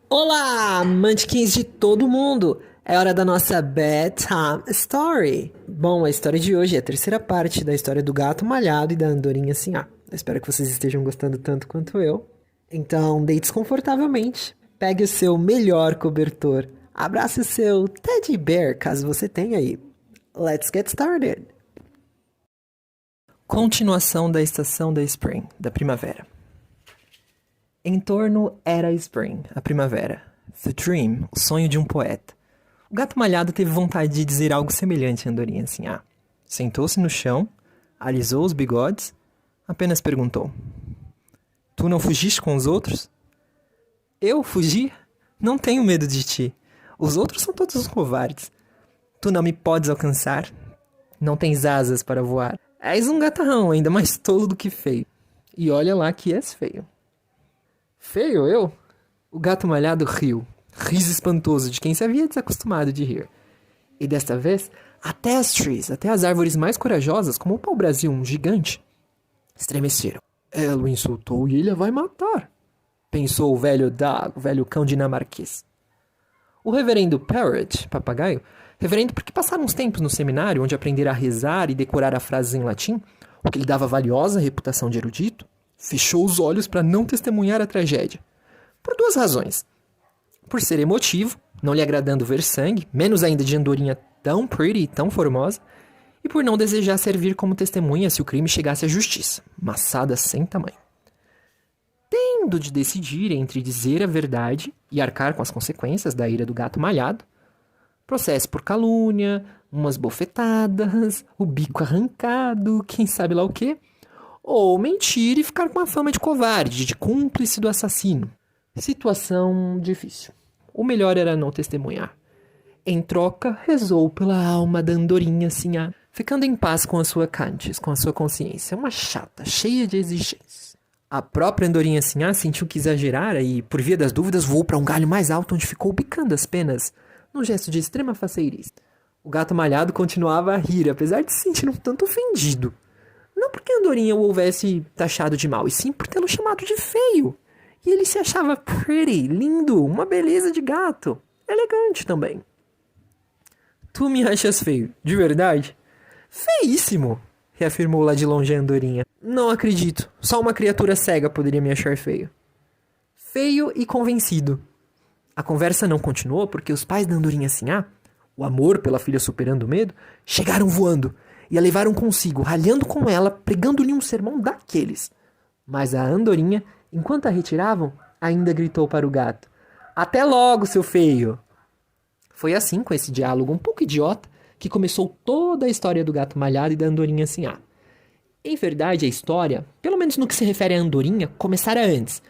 Olá, mantiquins de todo mundo! É hora da nossa Bedtime Story. Bom, a história de hoje é a terceira parte da história do gato malhado e da andorinha sinhá. Eu espero que vocês estejam gostando tanto quanto eu. Então, deite desconfortavelmente, pegue o seu melhor cobertor, abrace o seu teddy bear, caso você tenha aí. Let's get started! Continuação da estação da Spring, da primavera. Em torno era Spring, a primavera. The Dream, o sonho de um poeta. O gato malhado teve vontade de dizer algo semelhante à andorinha sinhá. Sentou-se no chão, alisou os bigodes, apenas perguntou: Tu não fugiste com os outros? Eu fugir? Não tenho medo de ti. Os outros são todos os covardes. Tu não me podes alcançar. Não tens asas para voar. És um gatarrão, ainda mais tolo do que feio. E olha lá que és feio. Feio, eu? O gato malhado riu. Riso espantoso de quem se havia desacostumado de rir. E desta vez, até as árvores mais corajosas, como o pau-brasil, um gigante, estremeceram. Ela o insultou e ele a vai matar, pensou o velho cão dinamarquês. O reverendo Parrot, papagaio, reverendo porque passaram uns tempos no seminário onde aprendera a rezar e decorar a frases em latim, o que lhe dava valiosa reputação de erudito, fechou os olhos para não testemunhar a tragédia. Por duas razões. Por ser emotivo, não lhe agradando ver sangue, menos ainda de andorinha tão pretty e tão formosa, e por não desejar servir como testemunha se o crime chegasse à justiça, maçada sem tamanho. Tendo de decidir entre dizer a verdade e arcar com as consequências da ira do gato malhado, processo por calúnia, umas bofetadas, o bico arrancado, quem sabe lá o quê, ou mentir e ficar com a fama de covarde, de cúmplice do assassino. Situação difícil. O melhor era não testemunhar. Em troca, rezou pela alma da andorinha sinhá, ficando em paz com a sua consciência, com a sua consciência, uma chata, cheia de exigências. A própria andorinha sinhá sentiu que exagerara e, por via das dúvidas, voou para um galho mais alto onde ficou bicando as penas, num gesto de extrema faceirice. O gato malhado continuava a rir, apesar de se sentir um tanto ofendido. Não porque a andorinha o houvesse taxado de mal, e sim por tê-lo chamado de feio. E ele se achava pretty, lindo, uma beleza de gato. Elegante também. Tu me achas feio, de verdade? Feíssimo, reafirmou lá de longe a andorinha. Não acredito, só uma criatura cega poderia me achar feio. Feio e convencido. A conversa não continuou porque os pais da andorinha sinhá, o amor pela filha superando o medo, chegaram voando e a levaram consigo, ralhando com ela, pregando-lhe um sermão daqueles. Mas a andorinha, enquanto a retiravam, ainda gritou para o gato: Até logo, seu feio! Foi assim, com esse diálogo um pouco idiota, que começou toda a história do gato malhado e da andorinha sinhá. Em verdade, a história, pelo menos no que se refere à andorinha, começara antes.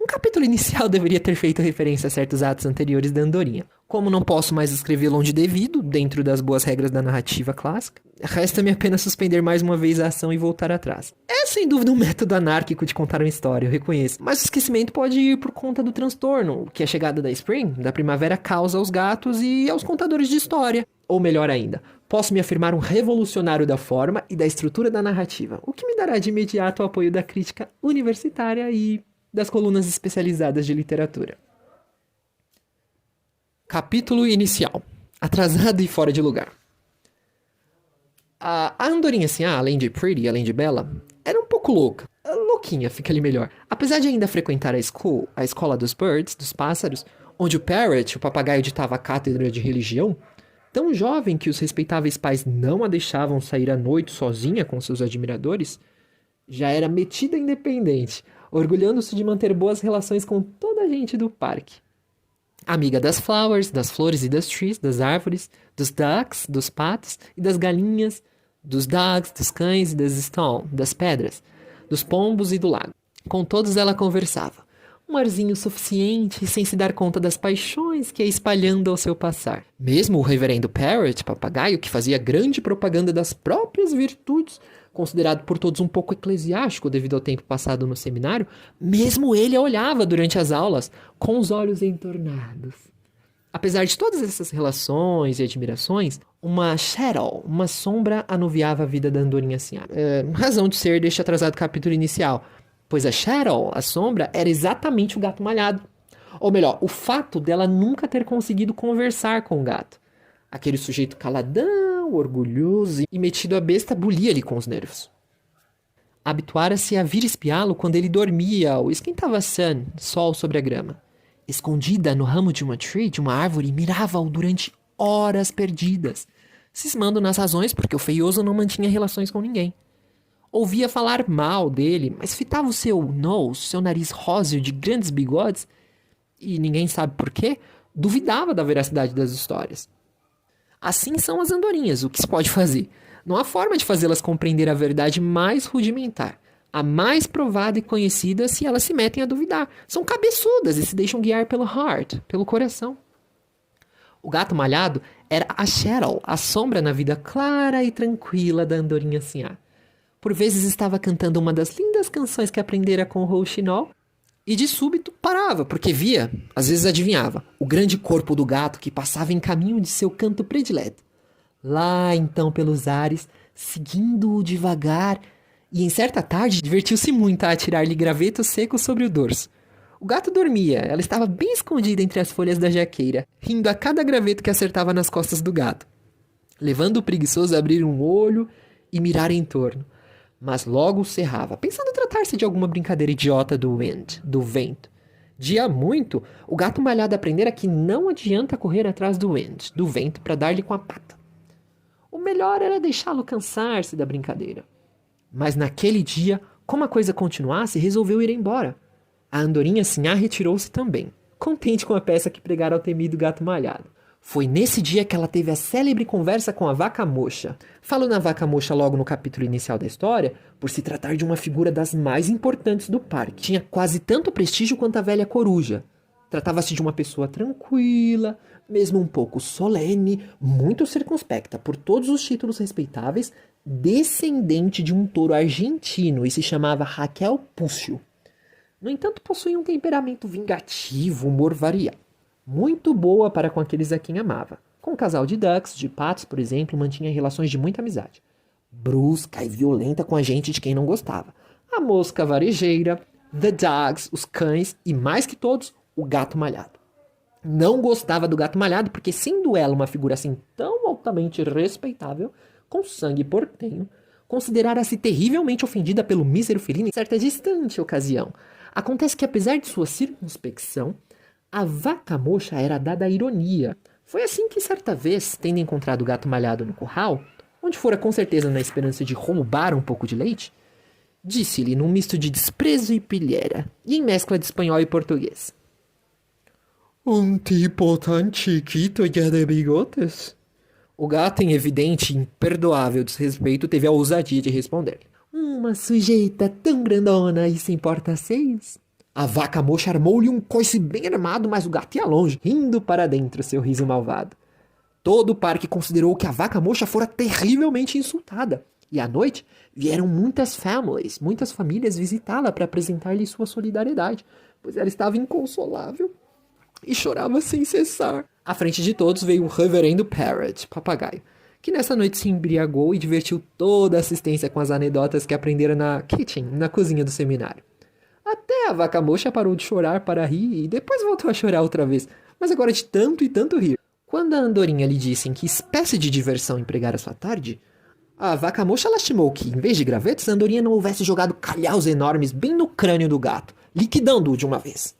Um capítulo inicial deveria ter feito referência a certos atos anteriores da andorinha. Como não posso mais escrevê-lo onde devido, dentro das boas regras da narrativa clássica, resta-me apenas suspender mais uma vez a ação e voltar atrás. É sem dúvida um método anárquico de contar uma história, eu reconheço. Mas o esquecimento pode ir por conta do transtorno que a chegada da Spring, da primavera, causa aos gatos e aos contadores de história. Ou melhor ainda, posso me afirmar um revolucionário da forma e da estrutura da narrativa, o que me dará de imediato o apoio da crítica universitária e das colunas especializadas de literatura. Capítulo inicial. Atrasada e fora de lugar. A andorinha sinhá, além de pretty, além de bela, era um pouco louca. Louquinha, fica ali melhor. Apesar de ainda frequentar a escola dos birds, dos pássaros, onde o Parrot, o papagaio, ditava a cátedra de religião, tão jovem que os respeitáveis pais não a deixavam sair à noite sozinha com seus admiradores, já era metida independente, orgulhando-se de manter boas relações com toda a gente do parque. Amiga das flowers, das flores e das trees, das árvores, dos ducks, dos patos e das galinhas, dos dogs, dos cães e das stone, das pedras, dos pombos e do lago. Com todos ela conversava, um arzinho suficiente sem se dar conta das paixões que ia espalhando ao seu passar. Mesmo o reverendo Parrot, papagaio, que fazia grande propaganda das próprias virtudes, considerado por todos um pouco eclesiástico devido ao tempo passado no seminário, mesmo ele a olhava durante as aulas com os olhos entornados. Apesar de todas essas relações e admirações, uma shadow, uma sombra, anuviava a vida da andorinha sinhá. Razão de ser deste atrasado capítulo inicial, pois a shadow, a sombra, era exatamente o gato malhado. Ou melhor, o fato dela nunca ter conseguido conversar com o gato. Aquele sujeito caladão, orgulhoso e metido a besta bulia-lhe com os nervos. Habituara-se a vir espiá-lo quando ele dormia ou esquentava sol sobre a grama. Escondida no ramo de uma árvore, mirava-o durante horas perdidas, cismando nas razões porque o feioso não mantinha relações com ninguém. Ouvia falar mal dele, mas fitava o seu nariz róseo de grandes bigodes, e ninguém sabe por quê, duvidava da veracidade das histórias. Assim são as andorinhas, o que se pode fazer? Não há forma de fazê-las compreender a verdade mais rudimentar, a mais provada e conhecida se elas se metem a duvidar. São cabeçudas e se deixam guiar pelo heart, pelo coração. O gato malhado era a shadow, a sombra na vida clara e tranquila da andorinha Sinhá. Por vezes estava cantando uma das lindas canções que aprendera com o rouxinol e de súbito parava, porque via, às vezes adivinhava, o grande corpo do gato que passava em caminho de seu canto predileto. Lá então pelos ares, seguindo-o devagar, e em certa tarde divertiu-se muito a atirar-lhe gravetos secos sobre o dorso. O gato dormia, ela estava bem escondida entre as folhas da jaqueira, rindo a cada graveto que acertava nas costas do gato, levando o preguiçoso a abrir um olho e mirar em torno. Mas logo cerrava, pensando tratar-se de alguma brincadeira idiota do vento. De há muito, o gato malhado aprendera que não adianta correr atrás do vento, para dar-lhe com a pata. O melhor era deixá-lo cansar-se da brincadeira. Mas naquele dia, como a coisa continuasse, resolveu ir embora. A andorinha Sinhá retirou-se também, contente com a peça que pregara ao temido gato malhado. Foi nesse dia que ela teve a célebre conversa com a vaca mocha. Falo na vaca mocha logo no capítulo inicial da história, por se tratar de uma figura das mais importantes do parque. Tinha quase tanto prestígio quanto a velha coruja. Tratava-se de uma pessoa tranquila, mesmo um pouco solene, muito circunspecta por todos os títulos respeitáveis, descendente de um touro argentino e se chamava Raquel Púcio. No entanto, possuía um temperamento vingativo, humor variado. Muito boa para com aqueles a quem amava. Com um casal de ducks, de patos, por exemplo, mantinha relações de muita amizade. Brusca e violenta com a gente de quem não gostava. A mosca varejeira, the dogs, os cães e, mais que todos, o gato malhado. Não gostava do gato malhado porque, sendo ela uma figura assim tão altamente respeitável, com sangue portenho, considerara-se terrivelmente ofendida pelo mísero felino em certa distante ocasião. Acontece que, apesar de sua circunspecção, a vaca mocha era dada à ironia. Foi assim que, certa vez, tendo encontrado o gato malhado no curral, onde fora com certeza na esperança de roubar um pouco de leite, disse-lhe num misto de desprezo e pilhera, e em mescla de espanhol e português: "Um tipo tan chiquito e de bigotes?" O gato, em evidente e imperdoável desrespeito, teve a ousadia de responder: "Uma sujeita tão grandona e sem porta-seios?" A vaca mocha armou-lhe um coice bem armado, mas o gato ia longe, rindo para dentro seu riso malvado. Todo o parque considerou que a vaca mocha fora terrivelmente insultada, e à noite vieram muitas famílias visitá-la para apresentar-lhe sua solidariedade, pois ela estava inconsolável e chorava sem cessar. À frente de todos veio o reverendo Parrot, papagaio, que nessa noite se embriagou e divertiu toda a assistência com as anedotas que aprendera na cozinha do seminário. Até a vaca mocha parou de chorar para rir e depois voltou a chorar outra vez, mas agora de tanto e tanto rir. Quando a andorinha lhe disse em que espécie de diversão empregara sua tarde, a vaca mocha lastimou que, em vez de gravetos, a andorinha não houvesse jogado calhaus enormes bem no crânio do gato, liquidando-o de uma vez.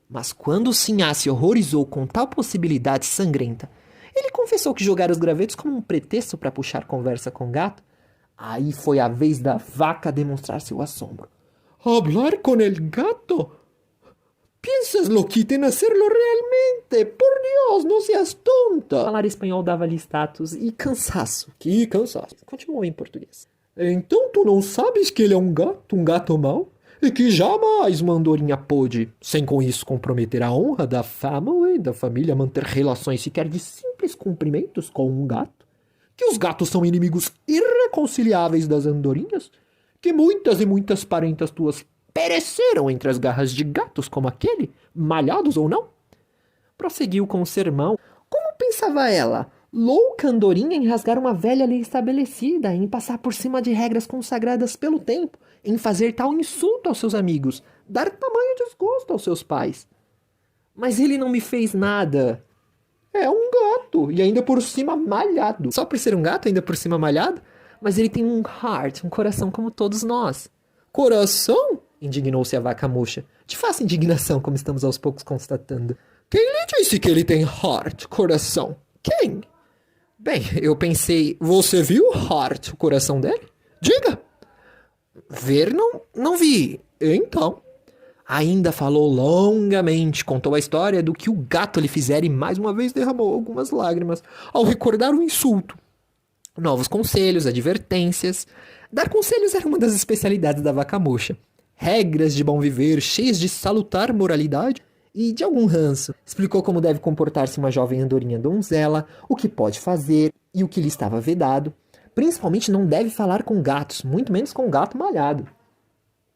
Mas quando o Sinhá se horrorizou com tal possibilidade sangrenta, ele confessou que jogara os gravetos como um pretexto para puxar conversa com o gato. Aí foi a vez da vaca demonstrar seu assombro. "Hablar con el gato? ¿Piensas lo quiten hacerlo realmente? Por Dios, não seas tonta!" Falar espanhol dava-lhe status e cansaço. Que cansaço. Continuou em português. "Então tu não sabes que ele é um gato mau? E que jamais uma andorinha pôde, sem com isso comprometer a honra da família, manter relações sequer de simples cumprimentos com um gato? Que os gatos são inimigos irreconciliáveis das andorinhas? Que muitas e muitas parentas tuas pereceram entre as garras de gatos como aquele, malhados ou não?" Prosseguiu com o sermão. Como pensava ela, louca andorinha, em rasgar uma velha lei estabelecida, em passar por cima de regras consagradas pelo tempo, em fazer tal insulto aos seus amigos, dar tamanho desgosto aos seus pais? Mas ele não me fez nada. É um gato, e ainda por cima malhado. Só por ser um gato, ainda por cima malhado? Mas ele tem um heart, um coração como todos nós. Coração? Indignou-se a vaca murcha. De fácil indignação, como estamos aos poucos constatando. Quem lhe disse que ele tem heart, coração? Quem? Bem, eu pensei, você viu o heart, o coração dele? Diga. Ver não vi. Então... Ainda falou longamente, contou a história do que o gato lhe fizera e mais uma vez derramou algumas lágrimas ao recordar o insulto. Novos conselhos, advertências. Dar conselhos era uma das especialidades da vaca murcha. Regras de bom viver, cheias de salutar moralidade e de algum ranço. Explicou como deve comportar-se uma jovem andorinha donzela, o que pode fazer e o que lhe estava vedado. Principalmente não deve falar com gatos, muito menos com um gato malhado.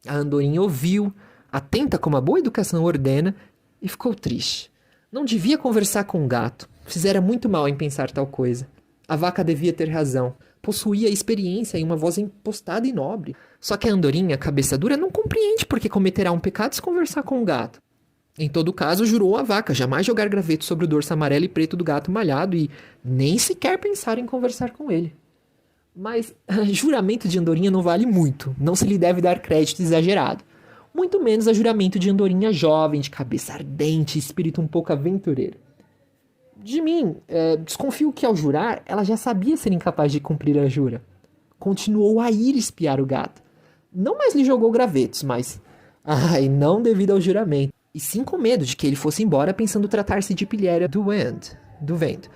A andorinha ouviu, atenta como a boa educação ordena, e ficou triste. Não devia conversar com o gato. Fizera muito mal em pensar tal coisa. A vaca devia ter razão. Possuía experiência e uma voz impostada e nobre. Só que a andorinha, cabeça dura, não compreende porque cometerá um pecado se conversar com o gato. Em todo caso, jurou a vaca jamais jogar graveto sobre o dorso amarelo e preto do gato malhado e nem sequer pensar em conversar com ele. Mas juramento de andorinha não vale muito. Não se lhe deve dar crédito exagerado. Muito menos a juramento de andorinha jovem, de cabeça ardente, espírito um pouco aventureiro. De mim, desconfio que ao jurar, ela já sabia ser incapaz de cumprir a jura. Continuou a ir espiar o gato. Não mais lhe jogou gravetos, mas... não devido ao juramento. E sim com medo de que ele fosse embora pensando tratar-se de pilhéria do vento.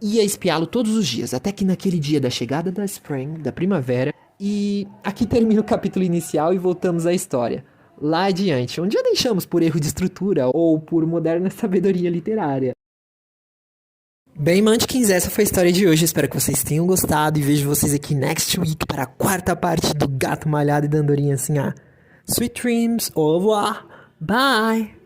Ia espiá-lo todos os dias, até que naquele dia da chegada da Spring, da primavera... E aqui termina o capítulo inicial e voltamos à história. Lá adiante, onde já deixamos por erro de estrutura ou por moderna sabedoria literária. Bem, Munchkins, essa foi a história de hoje. Espero que vocês tenham gostado e vejo vocês aqui next week para a quarta parte do Gato Malhado e da Andorinha Assim. Sweet dreams, au revoir, bye!